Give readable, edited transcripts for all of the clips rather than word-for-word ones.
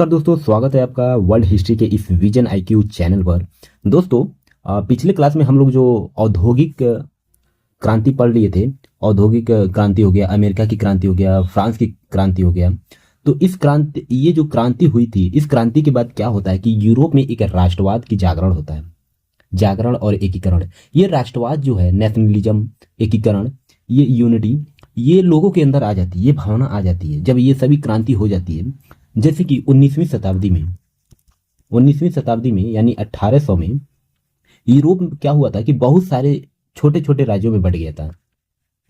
नमस्कार दोस्तों, स्वागत है आपका वर्ल्ड हिस्ट्री के इस विजन आईक्यू चैनल पर। दोस्तों, पिछले क्लास में हम लोग जो औद्योगिक क्रांति पढ़ लिए थे, औद्योगिक क्रांति हो गया, अमेरिका की क्रांति हो गया, फ्रांस की क्रांति हो गया। तो इस क्रांति, ये जो क्रांति हुई थी, इस क्रांति के बाद क्या होता है कि यूरोप में एक राष्ट्रवाद की जागरण होता है। जागरण और एकीकरण, ये राष्ट्रवाद जो है, नेशनलिज्म, एकीकरण, ये यूनिटी, ये लोगों के अंदर आ जाती है, ये भावना आ जाती है जब ये सभी क्रांति हो जाती है। जैसे कि 19वीं शताब्दी में यानी 1800 में यूरोप में क्या हुआ था कि बहुत सारे छोटे छोटे राज्यों में बंट गया था।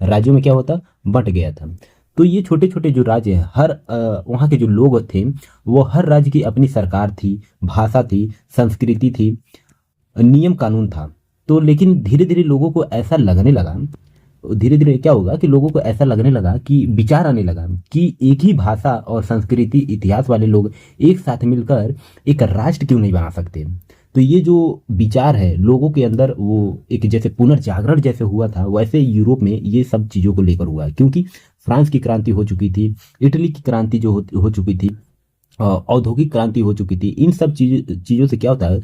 राज्यों में क्या होता, बंट गया था। तो ये छोटे छोटे जो राज्य हैं, हर वहाँ के जो लोग थे, वो हर राज्य की अपनी सरकार थी, भाषा थी, संस्कृति थी, नियम कानून था। तो लेकिन धीरे धीरे लोगों को ऐसा लगने लगा, धीरे धीरे क्या होगा कि लोगों को ऐसा लगने लगा कि विचार आने लगा कि एक ही भाषा और संस्कृति, इतिहास वाले लोग एक साथ मिलकर एक राष्ट्र क्यों नहीं बना सकते। तो ये जो विचार है लोगों के अंदर, वो एक जैसे पुनर्जागरण जैसे हुआ था, वैसे यूरोप में ये सब चीज़ों को लेकर हुआ है। क्योंकि फ्रांस की क्रांति हो चुकी थी, इटली की क्रांति जो हो चुकी थी, औद्योगिक क्रांति हो चुकी थी। इन सब चीज़ों से क्या होता है,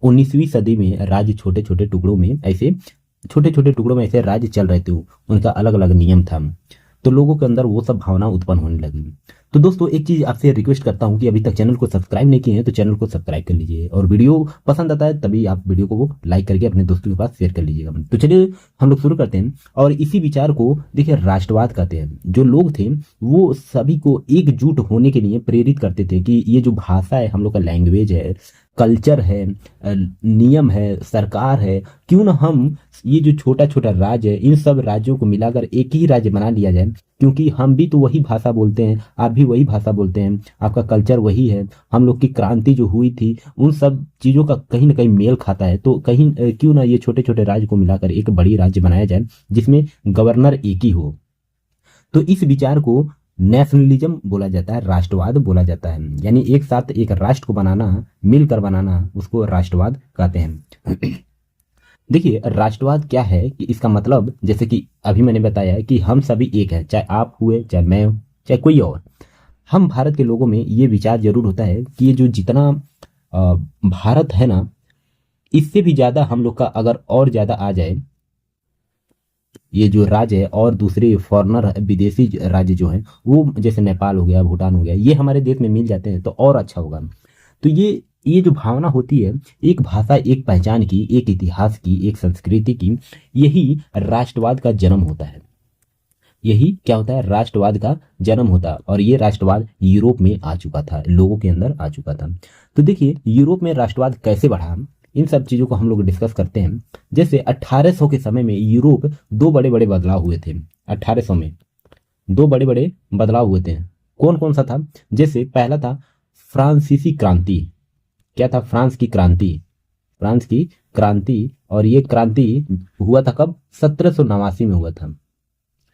19वीं सदी में राज्य छोटे छोटे टुकड़ों में ऐसे राज्य चल रहे थे, उनका अलग अलग नियम था। तो लोगों के अंदर वो सब भावना उत्पन्न होने लगी। तो दोस्तों, एक चीज आपसे रिक्वेस्ट करता हूं कि अभी तक चैनल को सब्सक्राइब नहीं किए हैं तो चैनल को सब्सक्राइब कर लीजिए, और वीडियो पसंद आता है तभी आप वीडियो को लाइक करके अपने दोस्तों के पास शेयर कर लीजिएगा। तो चलिए हम लोग शुरू करते हैं। और इसी विचार को देखिए राष्ट्रवाद कहते हैं। जो लोग थे वो सभी को एकजुट होने के लिए प्रेरित करते थे कि ये जो भाषा है, हम लोग का लैंग्वेज है, कल्चर है, नियम है, सरकार है, क्यों ना हम ये जो छोटा छोटा राज्य है, इन सब राज्यों को मिलाकर एक ही राज्य बना लिया जाए। क्योंकि हम भी तो वही भाषा बोलते हैं, आप भी वही भाषा बोलते हैं, आपका कल्चर वही है, हम लोग की क्रांति जो हुई थी उन सब चीज़ों का कहीं ना कहीं मेल खाता है। तो कहीं क्यों ना ये छोटे छोटे राज्य को मिलाकर एक बड़ी राज्य बनाया जाए जिसमें गवर्नर एक ही हो। तो इस विचार को नेशनलिज्म बोला जाता है, राष्ट्रवाद बोला जाता है। यानी एक साथ एक राष्ट्र को बनाना, मिलकर बनाना, उसको राष्ट्रवाद कहते हैं। देखिए राष्ट्रवाद क्या है कि इसका मतलब, जैसे कि अभी मैंने बताया कि हम सभी एक हैं, चाहे आप हुए, चाहे मैं हूं, चाहे कोई और। हम भारत के लोगों में ये विचार जरूर होता है कि ये जो जितना भारत है ना, इससे भी ज्यादा हम लोग का अगर और ज्यादा आ जाए, ये जो राज्य है और दूसरे फॉरेनर विदेशी राज्य जो हैं, वो जैसे नेपाल हो गया, भूटान हो गया, ये हमारे देश में मिल जाते हैं तो और अच्छा होगा। तो ये जो भावना होती है, एक भाषा, एक पहचान की, एक इतिहास की, एक संस्कृति की, यही राष्ट्रवाद का जन्म होता है। यही क्या होता है, राष्ट्रवाद का जन्म होता है। और ये राष्ट्रवाद यूरोप में आ चुका था, लोगों के अंदर आ चुका था। तो देखिए यूरोप में राष्ट्रवाद कैसे बढ़ा, इन सब चीजों को हम लोग डिस्कस करते हैं। जैसे 1800 के समय में यूरोप दो बड़े बड़े बदलाव हुए थे। 1800 में दो बड़े बड़े बदलाव हुए थे। कौन कौन सा था? जैसे पहला था फ्रांसीसी क्रांति। क्या था? फ्रांस की क्रांति, फ्रांस की क्रांति। और ये क्रांति हुआ था कब? 1789 में हुआ था।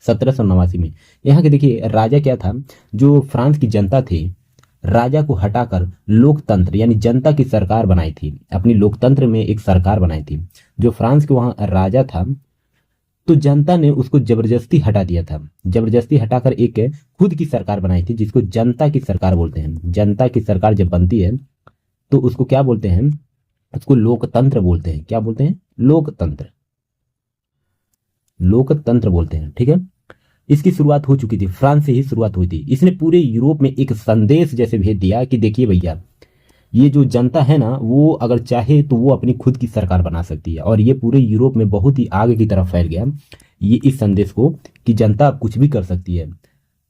1789 में। यहाँ के देखिए राजा क्या था, जो फ्रांस की जनता थी, राजा को हटाकर लोकतंत्र यानी जनता की सरकार बनाई थी। अपनी लोकतंत्र में एक सरकार बनाई थी। जो फ्रांस के वहां राजा था, तो जनता ने उसको जबरदस्ती हटा दिया था। जबरदस्ती हटाकर एक खुद की सरकार बनाई थी, जिसको जनता की सरकार बोलते हैं। जनता की सरकार जब बनती है तो उसको क्या बोलते हैं? उसको लोकतंत्र बोलते हैं। क्या बोलते हैं? लोकतंत्र, लोकतंत्र बोलते हैं। ठीक है, इसकी शुरुआत हो चुकी थी, फ्रांस से ही शुरुआत हुई थी। इसने पूरे यूरोप में एक संदेश जैसे भेज दिया कि देखिए भैया, ये जो जनता है ना, वो अगर चाहे तो वो अपनी खुद की सरकार बना सकती है। और ये पूरे यूरोप में बहुत ही आगे की तरफ फैल गया ये इस संदेश को कि जनता अब कुछ भी कर सकती है।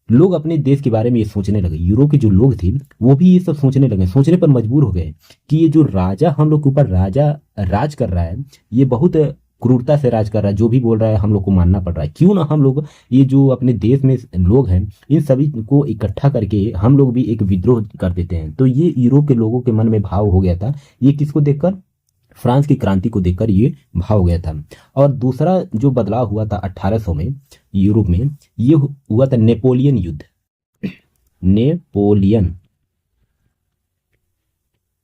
लोग अपने देश के बारे में ये सोचने लगे। यूरोप के जो लोग थे वो भी ये सब सोचने लगे, सोचने पर मजबूर हो गए कि ये जो राजा हम लोग के ऊपर राज कर रहा है, ये बहुत क्रूरता से राज कर रहा है। जो भी बोल रहा है हम लोग को मानना पड़ रहा है। क्यों ना हम लोग ये जो अपने देश में लोग हैं, इन सभी को इकट्ठा करके हम लोग भी एक विद्रोह कर देते हैं। तो ये यूरोप के लोगों के मन में भाव हो गया था। ये किसको देखकर? फ्रांस की क्रांति को देखकर ये भाव हो गया था। और दूसरा जो बदलाव हुआ था 1800 में यूरोप में, ये हुआ था नेपोलियन युद्ध।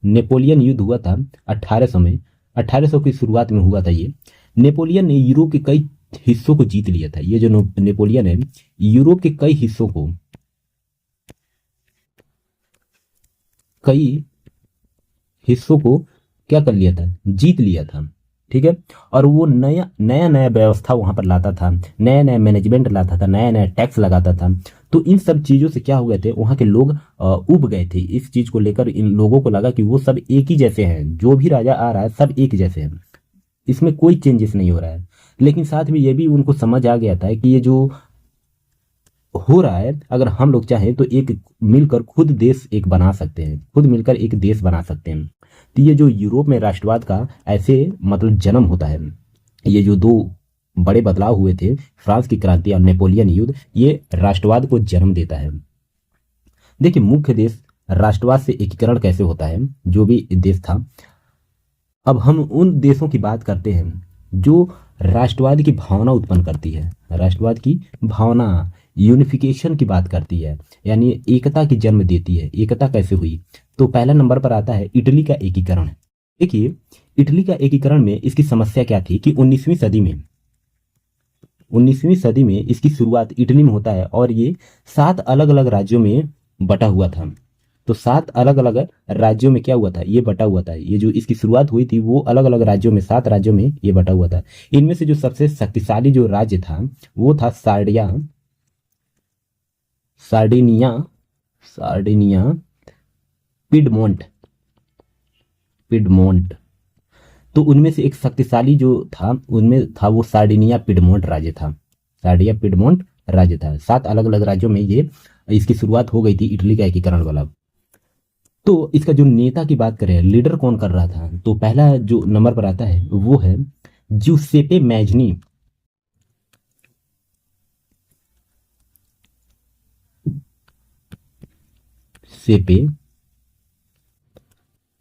नेपोलियन युद्ध हुआ था 1800 में। 1800 की शुरुआत में हुआ था ये। नेपोलियन ने यूरोप के कई हिस्सों को जीत लिया था। ये जो नेपोलियन है, यूरोप के कई हिस्सों को कई हिस्सों को क्या कर लिया था, जीत लिया था। ठीक है। और वो नया नया नया व्यवस्था वहां पर लाता था, नया नया मैनेजमेंट लाता था, नया नया टैक्स लगाता था। तो इन सब चीजों से क्या हो गए थे, वहां के लोग उब गए थे इस चीज को लेकर। इन लोगों को लगा कि वो सब एक ही जैसे हैं, जो भी राजा आ रहा है सब एक जैसे हैं, इसमें कोई चेंजेस नहीं हो रहा है। लेकिन साथ में ये भी उनको समझ आ गया था कि ये जो हो रहा है, अगर हम लोग चाहें तो एक मिलकर खुद देश एक बना सकते हैं, खुद मिलकर एक देश बना सकते हैं। तो ये जो यूरोप में राष्ट्रवाद का ऐसे मतलब जन्म होता है, ये जो दो बड़े बदलाव हुए थे, फ्रांस की क्रांति और नेपोलियन युद्ध, ये राष्ट्रवाद को जन्म देता है। देखिए मुख्य देश राष्ट्रवाद से एकीकरण कैसे होता है, जो भी देश था। अब हम उन देशों की बात करते हैं जो राष्ट्रवाद की भावना उत्पन्न करती है, राष्ट्रवाद की भावना, यूनिफिकेशन की बात करती है, यानी एकता की जन्म देती है। एकता कैसे हुई, तो पहला नंबर पर आता है इटली का एकीकरण। देखिए इटली का एकीकरण में इसकी समस्या क्या थी कि 19वीं सदी में इसकी शुरुआत इटली में होता है और ये 7 अलग अलग राज्यों में बटा हुआ था। तो 7 अलग अलग राज्यों में क्या हुआ था, ये बटा हुआ था। ये जो इसकी शुरुआत हुई थी वो अलग अलग राज्यों में, 7 राज्यों में ये बटा हुआ था। इनमें से जो सबसे शक्तिशाली जो राज्य था वो था सार्डिनिया सार्डिनिया पिडमोंट पिडमोंट। तो उनमें से एक शक्तिशाली जो था उनमें था वो सार्डिनिया पिडमोंट राज्य था। सार्डिया पिडमोंट राज्य था। 7 अलग अलग राज्यों में ये इसकी शुरुआत हो गई थी इटली का एकीकरण वाला। तो इसका जो नेता की बात करें, लीडर कौन कर रहा था, तो पहला जो नंबर पर आता है वो है Giuseppe Mazzini. Giuseppe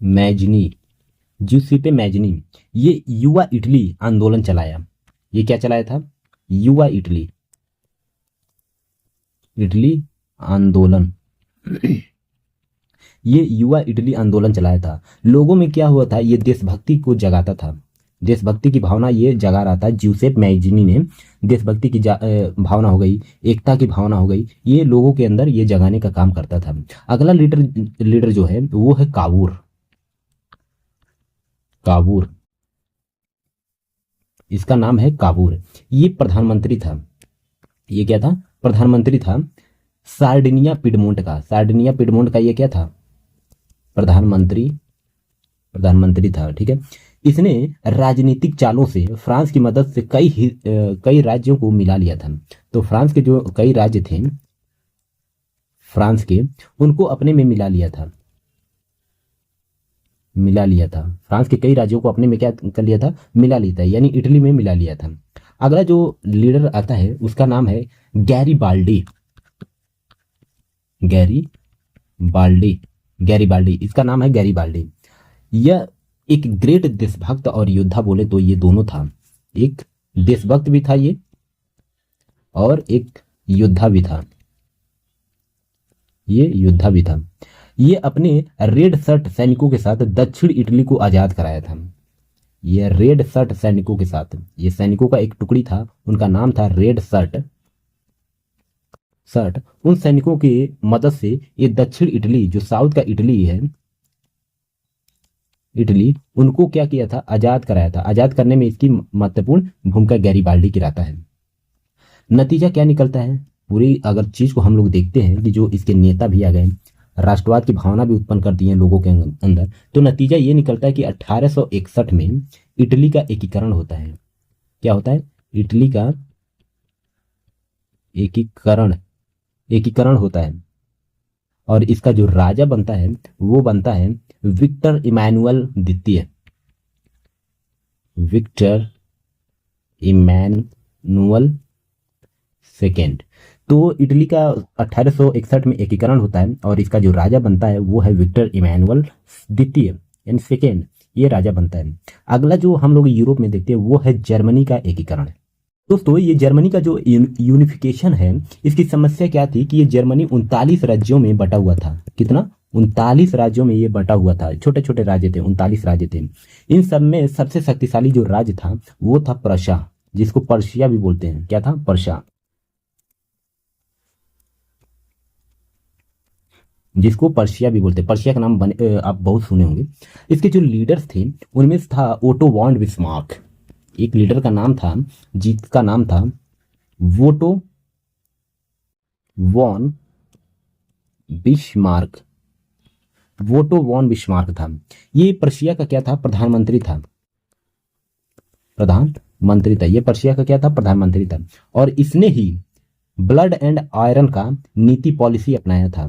Mazzini Giuseppe Mazzini, ये युवा इटली आंदोलन चलाया। ये क्या चलाया था, युवा इटली इटली आंदोलन। ये युवा इटली आंदोलन चलाया था। लोगों में क्या हुआ था, ये देशभक्ति को जगाता था, देशभक्ति की भावना ये जगा रहा था। ज्यूसेप मैजिनी ने देशभक्ति की भावना हो गई, एकता की भावना हो गई, ये लोगों के अंदर ये जगाने का काम करता था। अगला लीडर जो है वो है कावूर। कावूर, इसका नाम है कावूर। ये प्रधानमंत्री था। ये क्या था, प्रधानमंत्री था सार्डिनिया पिडमोंट का। सार्डिनिया पिडमोंट का ये क्या था, प्रधानमंत्री था। ठीक है। इसने राजनीतिक चालों से फ्रांस की मदद से कई राज्यों को मिला लिया था। तो फ्रांस के जो कई राज्य थे फ्रांस के, उनको अपने में मिला लिया था। फ्रांस के कई राज्यों को अपने में क्या कर लिया था, मिला लिया था, यानी इटली में मिला लिया था। अगला जो लीडर आता है उसका नाम है गैरीबाल्डी। गैरीबाल्डी, इसका नाम है गैरीबाल्डी। यह एक ग्रेट देशभक्त और योद्धा बोले तो ये दोनों था। एक देशभक्त भी था ये और एक योद्धा भी था। ये अपने रेड शर्ट सैनिकों के साथ दक्षिण इटली को आजाद कराया था। ये रेड शर्ट सैनिकों के साथ, ये सैनिकों का एक टुकड़ी था, उनका नाम था रेड शर्ट। उन सैनिकों की मदद से ये दक्षिण इटली, जो साउथ का इटली है, इटली, उनको क्या किया था, आजाद कराया था। आजाद करने में इसकी महत्वपूर्ण भूमिका गैरीबाल्डी की रहता है। नतीजा क्या निकलता है, पूरी अगर चीज को हम लोग देखते हैं कि जो इसके नेता भी आ गए, राष्ट्रवाद की भावना भी उत्पन्न कर दी है लोगों के अंदर, तो नतीजा ये निकलता है कि 1861 में इटली का एकीकरण होता है। क्या होता है, इटली का एकीकरण होता है। और इसका जो राजा बनता है वो बनता है विक्टर इमैनुअल द्वितीय। Victor Emmanuel second. तो इटली का 1861 में एकीकरण होता है और इसका जो राजा बनता है वो है विक्टर इमैनुअल द्वितीय, यानी सेकेंड, ये राजा बनता है। अगला जो हम लोग यूरोप में देखते हैं वो है जर्मनी का एकीकरण। दोस्तों ये जर्मनी का जो यूनिफिकेशन है, इसकी समस्या क्या थी कि ये जर्मनी 39 राज्यों में बटा हुआ था। कितना, 39 राज्यों में ये बटा हुआ था। छोटे छोटे राज्य थे, 39 राज्य थे। इन सब में सबसे शक्तिशाली जो राज्य था वो था प्रशा, जिसको पर्शिया भी बोलते हैं। क्या था, पर्शा। जिसको पर्शिया भी बोलते हैं। पर्शिया का नाम आप बहुत सुने होंगे। इसके जो लीडर्स थे उनमें से था ओटो वॉन बिस्मार्क, एक लीडर का नाम था जिसका नाम था वोटो वॉन बिस्मार्क। वोटो वॉन बिस्मार्क था। ये पर्शिया का क्या था, प्रधानमंत्री था। प्रधानमंत्री था ये पर्शिया का क्या था, प्रधानमंत्री था। और इसने ही ब्लड एंड आयरन का नीति पॉलिसी अपनाया था।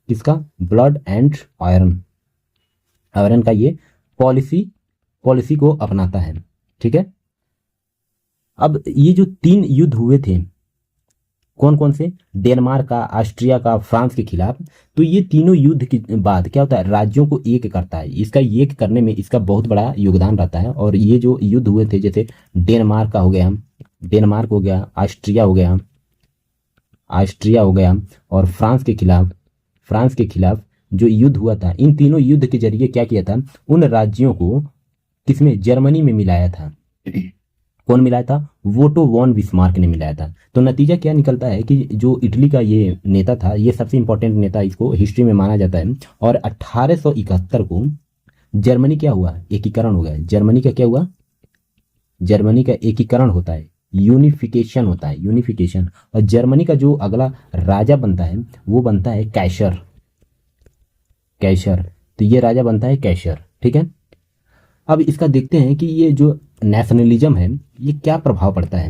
किसका, ब्लड एंड आयरन, आयरन का ये पॉलिसी को अपनाता है। ठीक है। अब ये जो 3 युद्ध हुए थे, कौन कौन से, डेनमार्क का, ऑस्ट्रिया का, फ्रांस के खिलाफ, तो ये तीनों युद्ध के बाद क्या होता है, राज्यों को एक करता है। इसका एक करने में इसका बहुत बड़ा योगदान रहता है। और ये जो युद्ध हुए थे, जैसे डेनमार्क का हो गया, डेनमार्क हो गया, ऑस्ट्रिया हो गया और फ्रांस के खिलाफ जो युद्ध हुआ था, इन तीनों युद्ध के जरिए क्या किया था, उन राज्यों को किसमें, जर्मनी में मिलाया था। कौन मिलाया था, वोटो वॉन बिस्मार्क ने मिलाया था। तो नतीजा क्या निकलता है कि जो इटली का ये नेता था, ये सबसे इंपॉर्टेंट नेता इसको हिस्ट्री में माना जाता है। और 1871 को जर्मनी क्या हुआ, एकीकरण हो गया। जर्मनी का क्या हुआ, जर्मनी का एकीकरण होता है, यूनिफिकेशन होता है, यूनिफिकेशन। और जर्मनी का जो अगला राजा बनता है वो बनता है कैसर। तो ये राजा बनता है कैसर। ठीक है। अब इसका देखते हैं कि ये जो नेशनलिज्म है ये क्या प्रभाव पड़ता है।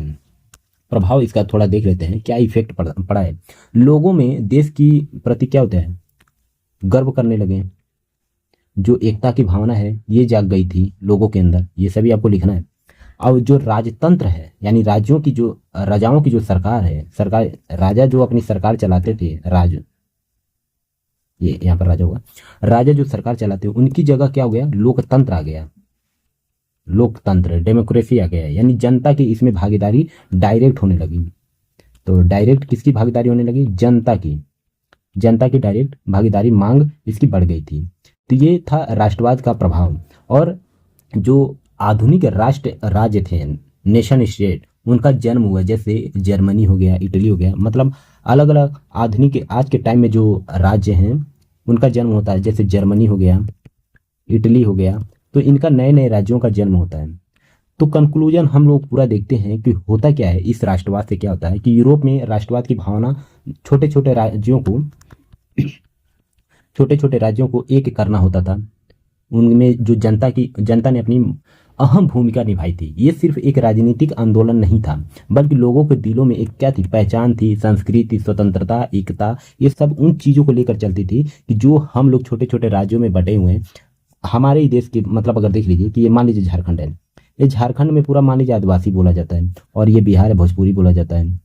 प्रभाव इसका थोड़ा देख लेते हैं, क्या इफेक्ट पड़ा है। लोगों में देश की प्रति क्या होता है, गर्व करने लगे। जो एकता की भावना है ये जाग गई थी लोगों के अंदर, ये सभी आपको लिखना है। अब जो राजतंत्र है, यानी राजाओं की जो सरकार है, राजा जो अपनी सरकार चलाते थे, ये यहाँ पर राजा हुआ, राजा जो सरकार चलाते हैं उनकी जगह क्या हो गया, लोकतंत्र आ गया। लोकतंत्र, डेमोक्रेसी आ गया, यानी जनता की इसमें भागीदारी डायरेक्ट होने लगी। तो डायरेक्ट किसकी भागीदारी होने लगी, जनता की डायरेक्ट भागीदारी, मांग इसकी बढ़ गई थी। तो ये था राष्ट्रवाद का प्रभाव। और जो आधुनिक राज्य थे, नेशन स्टेट, उनका जन्म हुआ, जैसे जर्मनी हो गया, इटली हो गया, मतलब अलग अलग आधुनिक आज के टाइम में जो राज्य हैं उनका जन्म होता है। जैसे जर्मनी हो गया, इटली हो गया, तो इनका नए नए राज्यों का जन्म होता है। तो कंक्लूजन हम लोग पूरा देखते हैं कि होता क्या है इस राष्ट्रवाद से। क्या होता है कि यूरोप में राष्ट्रवाद की भावना छोटे छोटे राज्यों को एक करना होता था। उनमें जो जनता ने अपनी अहम भूमिका निभाई थी। ये सिर्फ एक राजनीतिक आंदोलन नहीं था, बल्कि लोगों के दिलों में एक क्या थी, पहचान थी, संस्कृति, स्वतंत्रता, एकता, ये सब उन चीज़ों को लेकर चलती थी कि जो हम लोग छोटे छोटे राज्यों में बटे हुए हैं। हमारे ही देश के, मतलब अगर देख लीजिए कि ये मान लीजिए झारखंड है, ये झारखंड में पूरा मान लीजिए आदिवासी बोला जाता है, और ये बिहार है भोजपुरी बोला जाता है।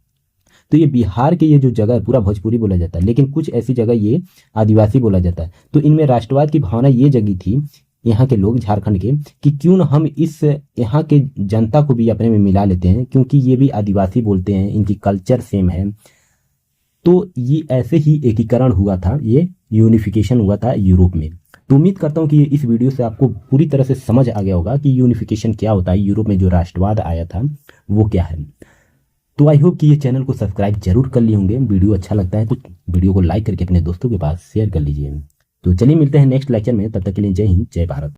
तो ये बिहार के ये जो जगह है पूरा भोजपुरी बोला जाता है, लेकिन कुछ ऐसी जगह ये आदिवासी बोला जाता है। तो इनमें राष्ट्रवाद की भावना ये जगी थी यहाँ के लोग, झारखंड के, कि क्यों ना हम इस यहाँ के जनता को भी अपने में मिला लेते हैं, क्योंकि ये भी आदिवासी बोलते हैं, इनकी कल्चर सेम है। तो ये ऐसे ही एकीकरण हुआ था, ये यूनिफिकेशन हुआ था यूरोप में। तो उम्मीद करता हूँ कि इस वीडियो से आपको पूरी तरह से समझ आ गया होगा कि यूनिफिकेशन क्या होता है, यूरोप में जो राष्ट्रवाद आया था वो क्या है। तो आई होप कि ये चैनल को सब्सक्राइब जरूर कर लिए होंगे। वीडियो अच्छा लगता है तो वीडियो को लाइक करके अपने दोस्तों के पास शेयर कर लीजिए। तो चलिए मिलते हैं नेक्स्ट लेक्चर में, तब तक के लिए जय हिंद, जय भारत।